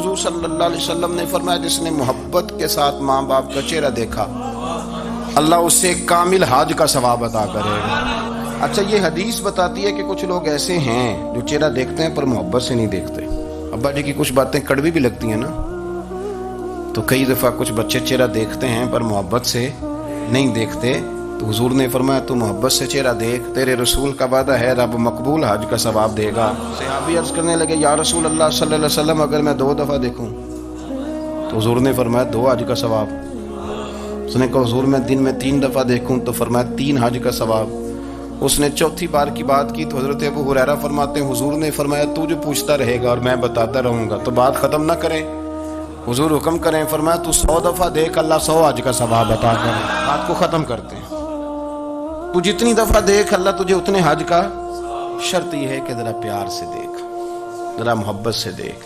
हुजूर सल्लल्लाहु अलैहि वसल्लम ने फरमाया जिसने मोहब्बत के साथ माँ बाप का चेहरा देखा अल्लाह उससे कामिल हज का सवाब अता करेगा। अच्छा, ये हदीस बताती है कि कुछ लोग ऐसे हैं जो चेहरा देखते हैं पर मोहब्बत से नहीं देखते। अब्बा जी की कुछ बातें कड़वी भी लगती हैं ना, तो कई दफ़ा कुछ बच्चे चेहरा देखते हैं पर मोहब्बत से नहीं देखते। तो हुजूर ने फरमाया तू मोहब्बत से चेहरा देख, तेरे रसूल का वादा है रब मकबूल हज का सवाब देगा। सहाबी अर्ज करने लगे या रसूल अल्लाह सल्लल्लाहु अलैहि वसल्लम अगर मैं 2 दफ़ा देखूं? तो हुजूर ने फरमाया 2 हज का सवाब। उसने कहा हुजूर मैं दिन में 3 दफ़ा देखूं? तो फरमाया 3 हज का सवाब। उसने चौथी बार की बात की तो हजरत अबू हुरैरा फरमाते हैं हुजूर ने फरमाया तू जो पूछता रहेगा और मैं बताता रहूंगा तो बात खत्म ना करें। हुजूर हुक्म करें, फरमाया तू 100 दफ़ा देख अल्लाह 100 हज का सवाब अता करे। बात को खत्म करते हैं। तू जितनी दफा देख अल्लाह तुझे उतने हज का। शर्त यह है कि जरा प्यार से देख, जरा मोहब्बत से देख।